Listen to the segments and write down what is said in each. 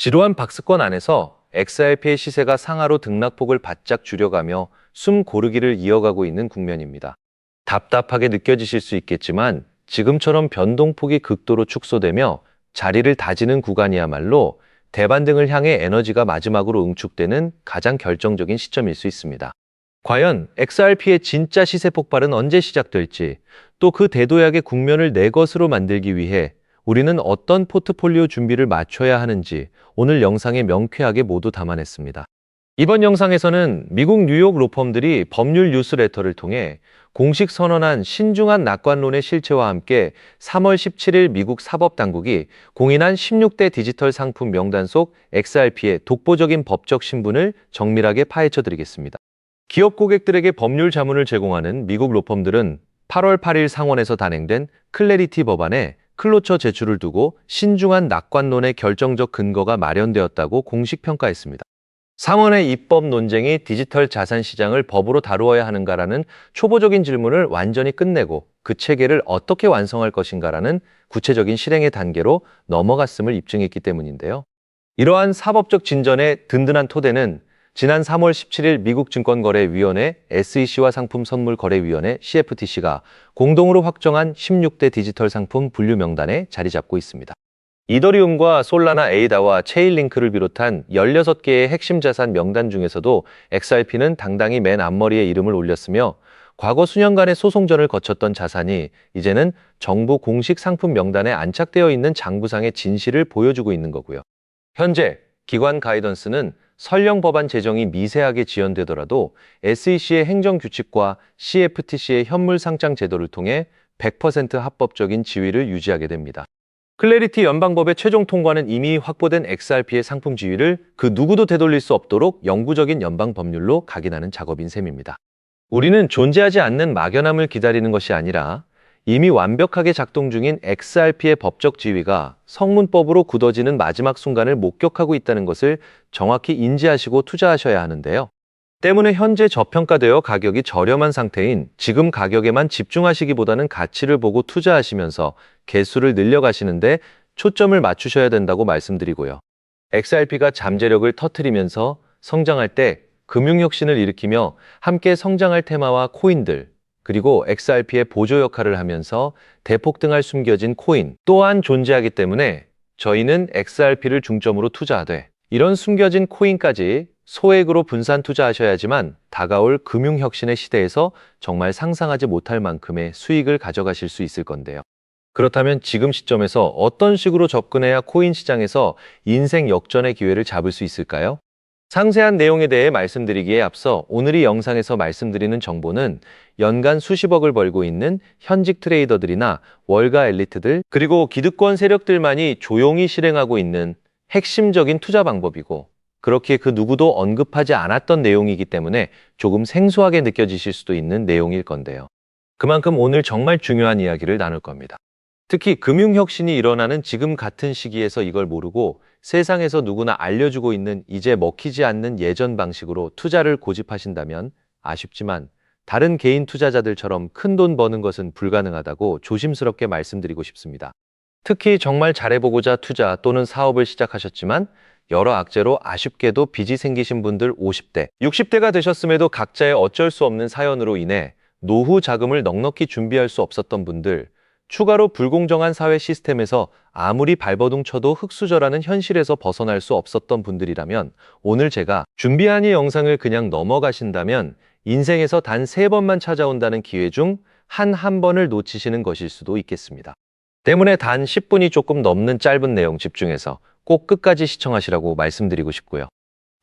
지루한 박스권 안에서 XRP의 시세가 상하로 등락폭을 바짝 줄여가며 숨 고르기를 이어가고 있는 국면입니다. 답답하게 느껴지실 수 있겠지만 지금처럼 변동폭이 극도로 축소되며 자리를 다지는 구간이야말로 대반등을 향해 에너지가 마지막으로 응축되는 가장 결정적인 시점일 수 있습니다. 과연 XRP의 진짜 시세 폭발은 언제 시작될지, 또 그 대도약의 국면을 내 것으로 만들기 위해 우리는 어떤 포트폴리오 준비를 맞춰야 하는지 오늘 영상에 명쾌하게 모두 담아냈습니다. 이번 영상에서는 미국 뉴욕 로펌들이 법률 뉴스레터를 통해 공식 선언한 신중한 낙관론의 실체와 함께 3월 17일 미국 사법당국이 공인한 16대 디지털 상품 명단 속 XRP의 독보적인 법적 신분을 정밀하게 파헤쳐 드리겠습니다. 기업 고객들에게 법률 자문을 제공하는 미국 로펌들은 8월 8일 상원에서 단행된 클래리티 법안에 클로처 제출을 두고 신중한 낙관론의 결정적 근거가 마련되었다고 공식 평가했습니다. 상원의 입법 논쟁이 디지털 자산 시장을 법으로 다루어야 하는가라는 초보적인 질문을 완전히 끝내고 그 체계를 어떻게 완성할 것인가라는 구체적인 실행의 단계로 넘어갔음을 입증했기 때문인데요. 이러한 사법적 진전의 든든한 토대는 지난 3월 17일 미국 증권거래위원회 SEC와 상품선물거래위원회 CFTC가 공동으로 확정한 16대 디지털 상품 분류 명단에 자리 잡고 있습니다. 이더리움과 솔라나, 에이다와 체인링크를 비롯한 16개의 핵심 자산 명단 중에서도 XRP는 당당히 맨 앞머리에 이름을 올렸으며 과거 수년간의 소송전을 거쳤던 자산이 이제는 정부 공식 상품 명단에 안착되어 있는 장부상의 진실을 보여주고 있는 거고요. 현재 기관 가이던스는 설령 법안 제정이 미세하게 지연되더라도 SEC의 행정규칙과 CFTC의 현물 상장 제도를 통해 100% 합법적인 지위를 유지하게 됩니다. 클래리티 연방법의 최종 통과는 이미 확보된 XRP의 상품 지위를 그 누구도 되돌릴 수 없도록 영구적인 연방 법률로 각인하는 작업인 셈입니다. 우리는 존재하지 않는 막연함을 기다리는 것이 아니라 이미 완벽하게 작동 중인 XRP의 법적 지위가 성문법으로 굳어지는 마지막 순간을 목격하고 있다는 것을 정확히 인지하시고 투자하셔야 하는데요. 때문에 현재 저평가되어 가격이 저렴한 상태인 지금 가격에만 집중하시기보다는 가치를 보고 투자하시면서 개수를 늘려가시는데 초점을 맞추셔야 된다고 말씀드리고요. XRP가 잠재력을 터뜨리면서 성장할 때 금융혁신을 일으키며 함께 성장할 테마와 코인들, 그리고 XRP의 보조 역할을 하면서 대폭등할 숨겨진 코인 또한 존재하기 때문에 저희는 XRP를 중점으로 투자하되 이런 숨겨진 코인까지 소액으로 분산 투자하셔야지만 다가올 금융혁신의 시대에서 정말 상상하지 못할 만큼의 수익을 가져가실 수 있을 건데요. 그렇다면 지금 시점에서 어떤 식으로 접근해야 코인 시장에서 인생 역전의 기회를 잡을 수 있을까요? 상세한 내용에 대해 말씀드리기에 앞서 오늘 이 영상에서 말씀드리는 정보는 연간 수십억을 벌고 있는 현직 트레이더들이나 월가 엘리트들 그리고 기득권 세력들만이 조용히 실행하고 있는 핵심적인 투자 방법이고 그렇게 그 누구도 언급하지 않았던 내용이기 때문에 조금 생소하게 느껴지실 수도 있는 내용일 건데요. 그만큼 오늘 정말 중요한 이야기를 나눌 겁니다. 특히 금융혁신이 일어나는 지금 같은 시기에서 이걸 모르고 세상에서 누구나 알려주고 있는 이제 먹히지 않는 예전 방식으로 투자를 고집하신다면 아쉽지만 다른 개인 투자자들처럼 큰 돈 버는 것은 불가능하다고 조심스럽게 말씀드리고 싶습니다. 특히 정말 잘해보고자 투자 또는 사업을 시작하셨지만 여러 악재로 아쉽게도 빚이 생기신 분들 50대, 60대가 되셨음에도 각자의 어쩔 수 없는 사연으로 인해 노후 자금을 넉넉히 준비할 수 없었던 분들, 추가로 불공정한 사회 시스템에서 아무리 발버둥 쳐도 흙수저라는 현실에서 벗어날 수 없었던 분들이라면 오늘 제가 준비한 이 영상을 그냥 넘어가신다면 인생에서 단 3번만 찾아온다는 기회 중 한 번을 놓치시는 것일 수도 있겠습니다. 때문에 단 10분이 조금 넘는 짧은 내용 집중해서 꼭 끝까지 시청하시라고 말씀드리고 싶고요.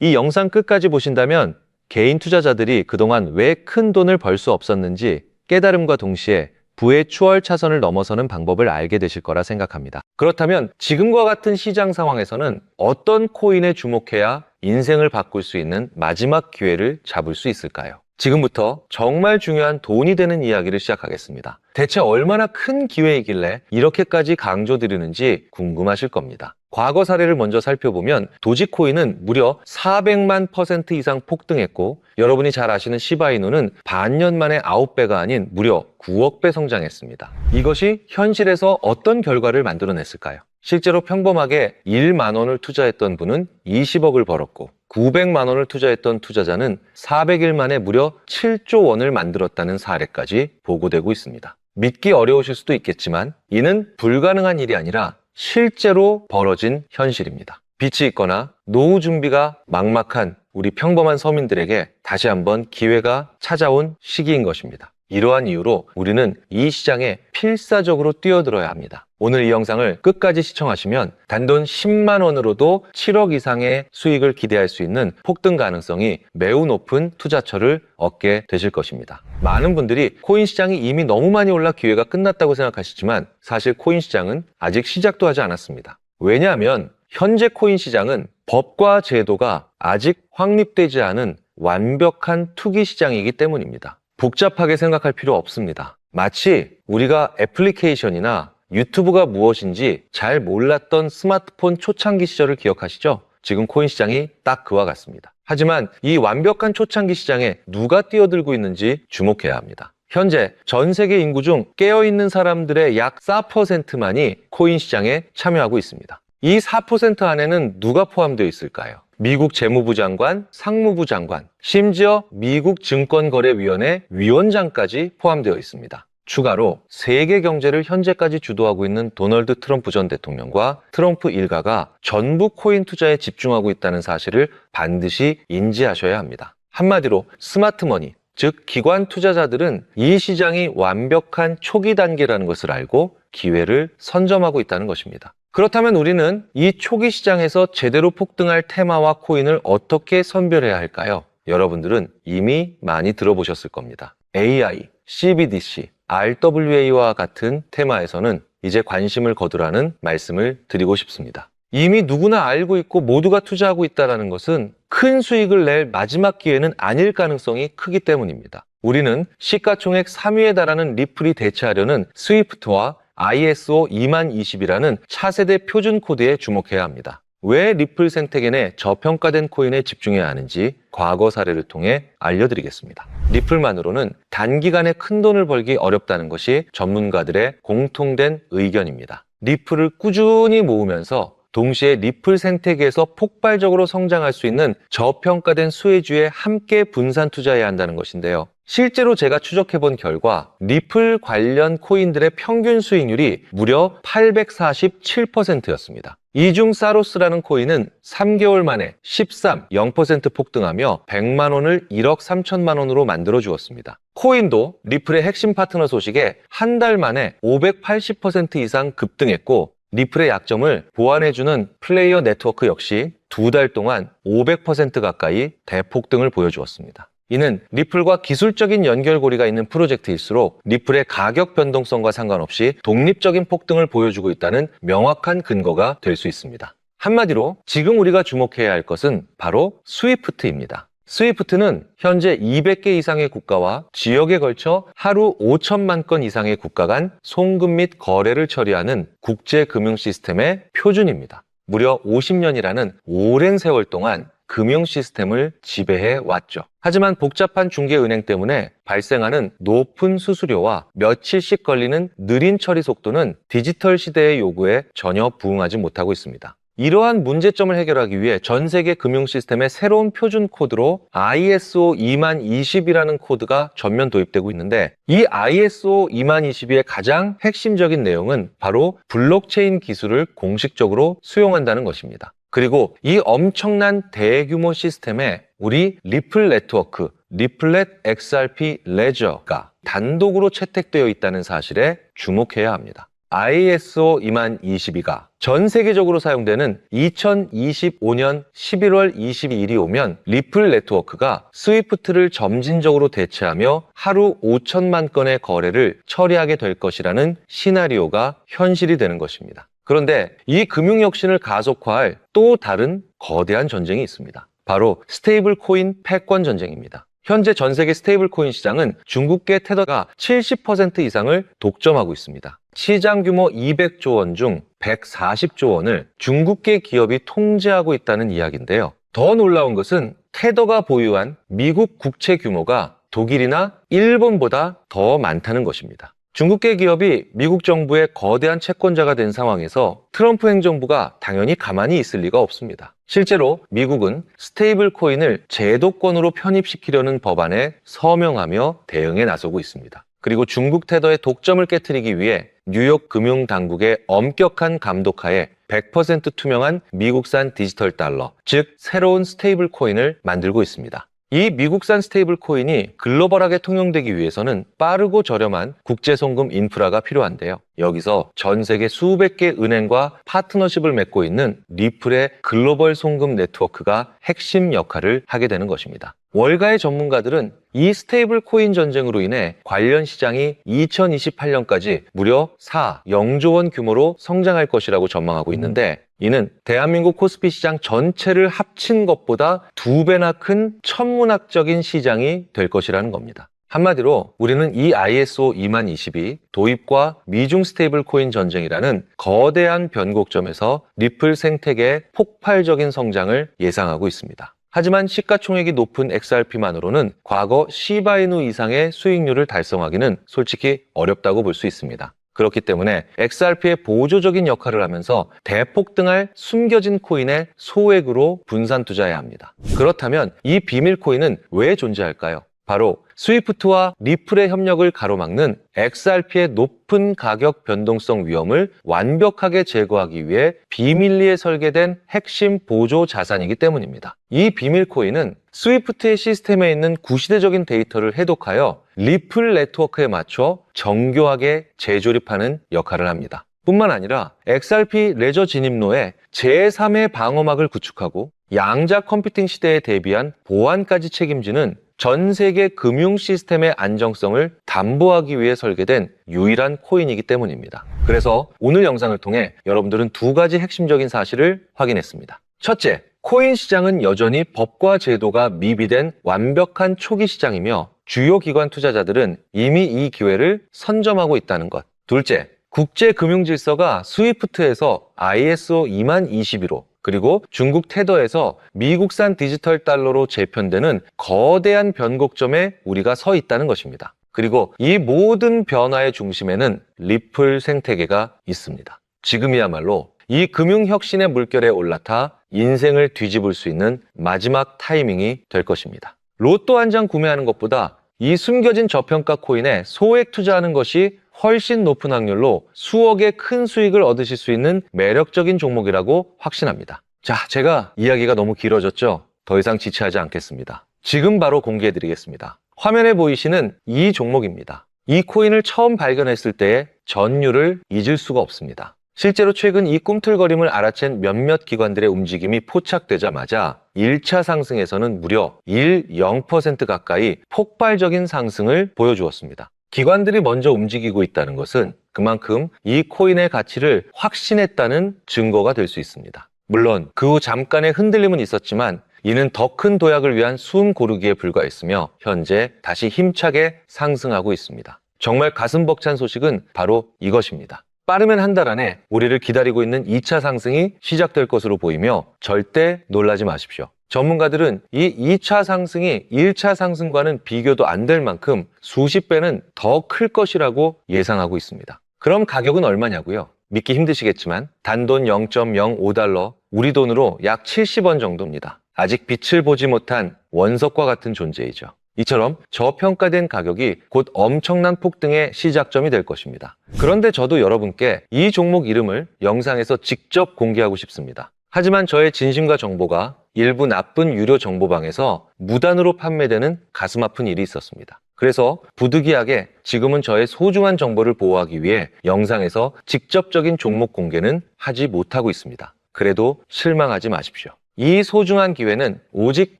이 영상 끝까지 보신다면 개인 투자자들이 그동안 왜 큰 돈을 벌 수 없었는지 깨달음과 동시에 부의 추월 차선을 넘어서는 방법을 알게 되실 거라 생각합니다. 그렇다면 지금과 같은 시장 상황에서는 어떤 코인에 주목해야 인생을 바꿀 수 있는 마지막 기회를 잡을 수 있을까요? 지금부터 정말 중요한 돈이 되는 이야기를 시작하겠습니다. 대체 얼마나 큰 기회이길래 이렇게까지 강조드리는지 궁금하실 겁니다. 과거 사례를 먼저 살펴보면 도지코인은 무려 400만 % 이상 폭등했고 여러분이 잘 아시는 시바이누는 반년 만에 9배가 아닌 무려 9억 배 성장했습니다. 이것이 현실에서 어떤 결과를 만들어냈을까요? 실제로 평범하게 1만 원을 투자했던 분은 20억을 벌었고 900만 원을 투자했던 투자자는 400일 만에 무려 7조 원을 만들었다는 사례까지 보고되고 있습니다. 믿기 어려우실 수도 있겠지만 이는 불가능한 일이 아니라 실제로 벌어진 현실입니다. 빚이 있거나 노후 준비가 막막한 우리 평범한 서민들에게 다시 한번 기회가 찾아온 시기인 것입니다. 이러한 이유로 우리는 이 시장에 필사적으로 뛰어들어야 합니다. 오늘 이 영상을 끝까지 시청하시면 단돈 10만 원으로도 7억 이상의 수익을 기대할 수 있는 폭등 가능성이 매우 높은 투자처를 얻게 되실 것입니다. 많은 분들이 코인 시장이 이미 너무 많이 올라 기회가 끝났다고 생각하시지만 사실 코인 시장은 아직 시작도 하지 않았습니다. 왜냐하면 현재 코인 시장은 법과 제도가 아직 확립되지 않은 완벽한 투기 시장이기 때문입니다. 복잡하게 생각할 필요 없습니다. 마치 우리가 애플리케이션이나 유튜브가 무엇인지 잘 몰랐던 스마트폰 초창기 시절을 기억하시죠? 지금 코인 시장이 딱 그와 같습니다. 하지만 이 완벽한 초창기 시장에 누가 뛰어들고 있는지 주목해야 합니다. 현재 전 세계 인구 중 깨어있는 사람들의 약 4%만이 코인 시장에 참여하고 있습니다. 이 4% 안에는 누가 포함되어 있을까요? 미국 재무부 장관, 상무부 장관, 심지어 미국 증권거래위원회 위원장까지 포함되어 있습니다. 추가로 세계 경제를 현재까지 주도하고 있는 도널드 트럼프 전 대통령과 트럼프 일가가 전부 코인 투자에 집중하고 있다는 사실을 반드시 인지하셔야 합니다. 한마디로 스마트머니, 즉 기관 투자자들은 이 시장이 완벽한 초기 단계라는 것을 알고 기회를 선점하고 있다는 것입니다. 그렇다면 우리는 이 초기 시장에서 제대로 폭등할 테마와 코인을 어떻게 선별해야 할까요? 여러분들은 이미 많이 들어보셨을 겁니다. AI, CBDC, RWA와 같은 테마에서는 이제 관심을 거두라는 말씀을 드리고 싶습니다. 이미 누구나 알고 있고 모두가 투자하고 있다는 것은 큰 수익을 낼 마지막 기회는 아닐 가능성이 크기 때문입니다. 우리는 시가총액 3위에 달하는 리플이 대체하려는 스위프트와 ISO 2020이라는 차세대 표준 코드에 주목해야 합니다. 왜 리플 생태계 내 저평가된 코인에 집중해야 하는지 과거 사례를 통해 알려드리겠습니다. 리플만으로는 단기간에 큰 돈을 벌기 어렵다는 것이 전문가들의 공통된 의견입니다. 리플을 꾸준히 모으면서 동시에 리플 생태계에서 폭발적으로 성장할 수 있는 저평가된 수혜주에 함께 분산 투자해야 한다는 것인데요. 실제로 제가 추적해본 결과 리플 관련 코인들의 평균 수익률이 무려 847%였습니다. 이 중 사로스라는 코인은 3개월 만에 0% 폭등하며 100만 원을 1억 3천만 원으로 만들어 주었습니다. 코인도 리플의 핵심 파트너 소식에 한 달 만에 580% 이상 급등했고 리플의 약점을 보완해주는 플레이어 네트워크 역시 2달 동안 500% 가까이 대폭등을 보여주었습니다. 이는 리플과 기술적인 연결고리가 있는 프로젝트일수록 리플의 가격 변동성과 상관없이 독립적인 폭등을 보여주고 있다는 명확한 근거가 될 수 있습니다. 한마디로 지금 우리가 주목해야 할 것은 바로 스위프트입니다. 스위프트는 현재 200개 이상의 국가와 지역에 걸쳐 하루 5천만 건 이상의 국가 간 송금 및 거래를 처리하는 국제 금융 시스템의 표준입니다. 무려 50년이라는 오랜 세월 동안 금융 시스템을 지배해 왔죠. 하지만 복잡한 중개은행 때문에 발생하는 높은 수수료와 며칠씩 걸리는 느린 처리 속도는 디지털 시대의 요구에 전혀 부응하지 못하고 있습니다. 이러한 문제점을 해결하기 위해 전 세계 금융 시스템의 새로운 표준 코드로 ISO 2020이라는 코드가 전면 도입되고 있는데 이 ISO 2020의 가장 핵심적인 내용은 바로 블록체인 기술을 공식적으로 수용한다는 것입니다. 그리고 이 엄청난 대규모 시스템에 우리 리플 네트워크, 리플렛 XRP 레저가 단독으로 채택되어 있다는 사실에 주목해야 합니다. ISO 2022가 전 세계적으로 사용되는 2025년 11월 22일이 오면 리플 네트워크가 스위프트를 점진적으로 대체하며 하루 5천만 건의 거래를 처리하게 될 것이라는 시나리오가 현실이 되는 것입니다. 그런데 이 금융혁신을 가속화할 또 다른 거대한 전쟁이 있습니다. 바로 스테이블 코인 패권 전쟁입니다. 현재 전 세계 스테이블 코인 시장은 중국계 테더가 70% 이상을 독점하고 있습니다. 시장 규모 200조 원 중 140조 원을 중국계 기업이 통제하고 있다는 이야기인데요. 더 놀라운 것은 테더가 보유한 미국 국채 규모가 독일이나 일본보다 더 많다는 것입니다. 중국계 기업이 미국 정부의 거대한 채권자가 된 상황에서 트럼프 행정부가 당연히 가만히 있을 리가 없습니다. 실제로 미국은 스테이블 코인을 제도권으로 편입시키려는 법안에 서명하며 대응에 나서고 있습니다. 그리고 중국 테더의 독점을 깨트리기 위해 뉴욕 금융당국의 엄격한 감독하에 100% 투명한 미국산 디지털 달러, 즉 새로운 스테이블 코인을 만들고 있습니다. 이 미국산 스테이블 코인이 글로벌하게 통용되기 위해서는 빠르고 저렴한 국제 송금 인프라가 필요한데요. 여기서 전 세계 수백 개 은행과 파트너십을 맺고 있는 리플의 글로벌 송금 네트워크가 핵심 역할을 하게 되는 것입니다. 월가의 전문가들은 이 스테이블 코인 전쟁으로 인해 관련 시장이 2028년까지 무려 4.0조 원 규모로 성장할 것이라고 전망하고 있는데, 이는 대한민국 코스피 시장 전체를 합친 것보다 2배나 큰 천문학적인 시장이 될 것이라는 겁니다. 한마디로 우리는 이 ISO 20022 도입과 미중 스테이블 코인 전쟁이라는 거대한 변곡점에서 리플 생태계의 폭발적인 성장을 예상하고 있습니다. 하지만 시가총액이 높은 XRP만으로는 과거 시바이누 이상의 수익률을 달성하기는 솔직히 어렵다고 볼 수 있습니다. 그렇기 때문에 XRP의 보조적인 역할을 하면서 대폭등할 숨겨진 코인에 소액으로 분산 투자해야 합니다. 그렇다면 이 비밀 코인은 왜 존재할까요? 바로 스위프트와 리플의 협력을 가로막는 XRP의 높은 가격 변동성 위험을 완벽하게 제거하기 위해 비밀리에 설계된 핵심 보조 자산이기 때문입니다. 이 비밀 코인은 스위프트의 시스템에 있는 구시대적인 데이터를 해독하여 리플 네트워크에 맞춰 정교하게 재조립하는 역할을 합니다. 뿐만 아니라 XRP 레저 진입로에 제3의 방어막을 구축하고 양자 컴퓨팅 시대에 대비한 보안까지 책임지는 전 세계 금융 시스템의 안정성을 담보하기 위해 설계된 유일한 코인이기 때문입니다. 그래서 오늘 영상을 통해 여러분들은 2가지 핵심적인 사실을 확인했습니다. 첫째, 코인 시장은 여전히 법과 제도가 미비된 완벽한 초기 시장이며 주요 기관 투자자들은 이미 이 기회를 선점하고 있다는 것. 둘째, 국제 금융 질서가 스위프트에서 ISO 20022로 그리고 중국 테더에서 미국산 디지털 달러로 재편되는 거대한 변곡점에 우리가 서 있다는 것입니다. 그리고 이 모든 변화의 중심에는 리플 생태계가 있습니다. 지금이야말로 이 금융혁신의 물결에 올라타 인생을 뒤집을 수 있는 마지막 타이밍이 될 것입니다. 로또 한 장 구매하는 것보다 이 숨겨진 저평가 코인에 소액 투자하는 것이 훨씬 높은 확률로 수억의 큰 수익을 얻으실 수 있는 매력적인 종목이라고 확신합니다. 자, 제가 이야기가 너무 길어졌죠? 더 이상 지체하지 않겠습니다. 지금 바로 공개해드리겠습니다. 화면에 보이시는 이 종목입니다. 이 코인을 처음 발견했을 때의 전율을 잊을 수가 없습니다. 실제로 최근 이 꿈틀거림을 알아챈 몇몇 기관들의 움직임이 포착되자마자 1차 상승에서는 무려 0% 가까이 폭발적인 상승을 보여주었습니다. 기관들이 먼저 움직이고 있다는 것은 그만큼 이 코인의 가치를 확신했다는 증거가 될 수 있습니다. 물론 그 후 잠깐의 흔들림은 있었지만 이는 더 큰 도약을 위한 숨 고르기에 불과했으며 현재 다시 힘차게 상승하고 있습니다. 정말 가슴 벅찬 소식은 바로 이것입니다. 빠르면 한 달 안에 우리를 기다리고 있는 2차 상승이 시작될 것으로 보이며 절대 놀라지 마십시오. 전문가들은 이 2차 상승이 1차 상승과는 비교도 안 될 만큼 수십 배는 더 클 것이라고 예상하고 있습니다. 그럼 가격은 얼마냐고요? 믿기 힘드시겠지만 단돈 0.05달러, 우리 돈으로 약 70원 정도입니다. 아직 빛을 보지 못한 원석과 같은 존재이죠. 이처럼 저평가된 가격이 곧 엄청난 폭등의 시작점이 될 것입니다. 그런데 저도 여러분께 이 종목 이름을 영상에서 직접 공개하고 싶습니다. 하지만 저의 진심과 정보가 일부 나쁜 유료 정보방에서 무단으로 판매되는 가슴 아픈 일이 있었습니다. 그래서 부득이하게 지금은 저의 소중한 정보를 보호하기 위해 영상에서 직접적인 종목 공개는 하지 못하고 있습니다. 그래도 실망하지 마십시오. 이 소중한 기회는 오직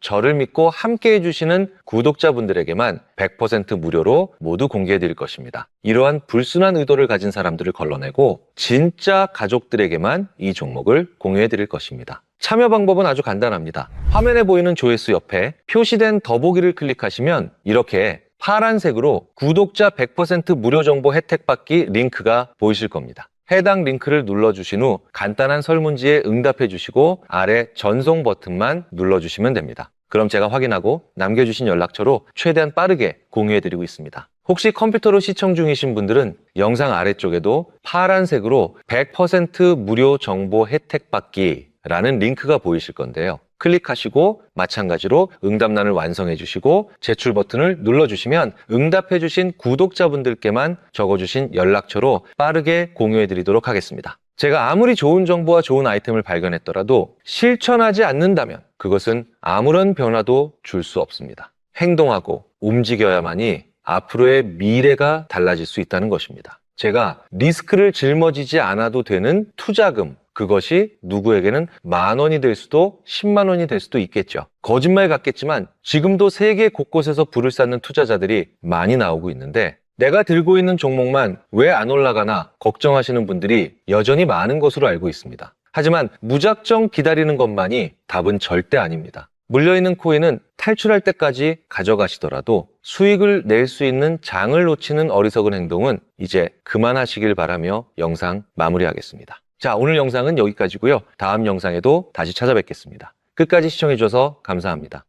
저를 믿고 함께 해주시는 구독자분들에게만 100% 무료로 모두 공개해드릴 것입니다. 이러한 불순한 의도를 가진 사람들을 걸러내고 진짜 가족들에게만 이 종목을 공유해드릴 것입니다. 참여 방법은 아주 간단합니다. 화면에 보이는 조회수 옆에 표시된 더보기를 클릭하시면 이렇게 파란색으로 구독자 100% 무료 정보 혜택 받기 링크가 보이실 겁니다. 해당 링크를 눌러주신 후 간단한 설문지에 응답해 주시고 아래 전송 버튼만 눌러주시면 됩니다. 그럼 제가 확인하고 남겨주신 연락처로 최대한 빠르게 공유해드리고 있습니다. 혹시 컴퓨터로 시청 중이신 분들은 영상 아래쪽에도 파란색으로 100% 무료 정보 혜택 받기 라는 링크가 보이실 건데요. 클릭하시고 마찬가지로 응답란을 완성해 주시고 제출 버튼을 눌러주시면 응답해 주신 구독자분들께만 적어주신 연락처로 빠르게 공유해 드리도록 하겠습니다. 제가 아무리 좋은 정보와 좋은 아이템을 발견했더라도 실천하지 않는다면 그것은 아무런 변화도 줄 수 없습니다. 행동하고 움직여야만이 앞으로의 미래가 달라질 수 있다는 것입니다. 제가 리스크를 짊어지지 않아도 되는 투자금, 그것이 누구에게는 10,000원이 될 수도 10만 원이 될 수도 있겠죠. 거짓말 같겠지만 지금도 세계 곳곳에서 불을 쌓는 투자자들이 많이 나오고 있는데 내가 들고 있는 종목만 왜 안 올라가나 걱정하시는 분들이 여전히 많은 것으로 알고 있습니다. 하지만 무작정 기다리는 것만이 답은 절대 아닙니다. 물려있는 코인은 탈출할 때까지 가져가시더라도 수익을 낼 수 있는 장을 놓치는 어리석은 행동은 이제 그만하시길 바라며 영상 마무리하겠습니다. 자, 오늘 영상은 여기까지고요. 다음 영상에도 다시 찾아뵙겠습니다. 끝까지 시청해주셔서 감사합니다.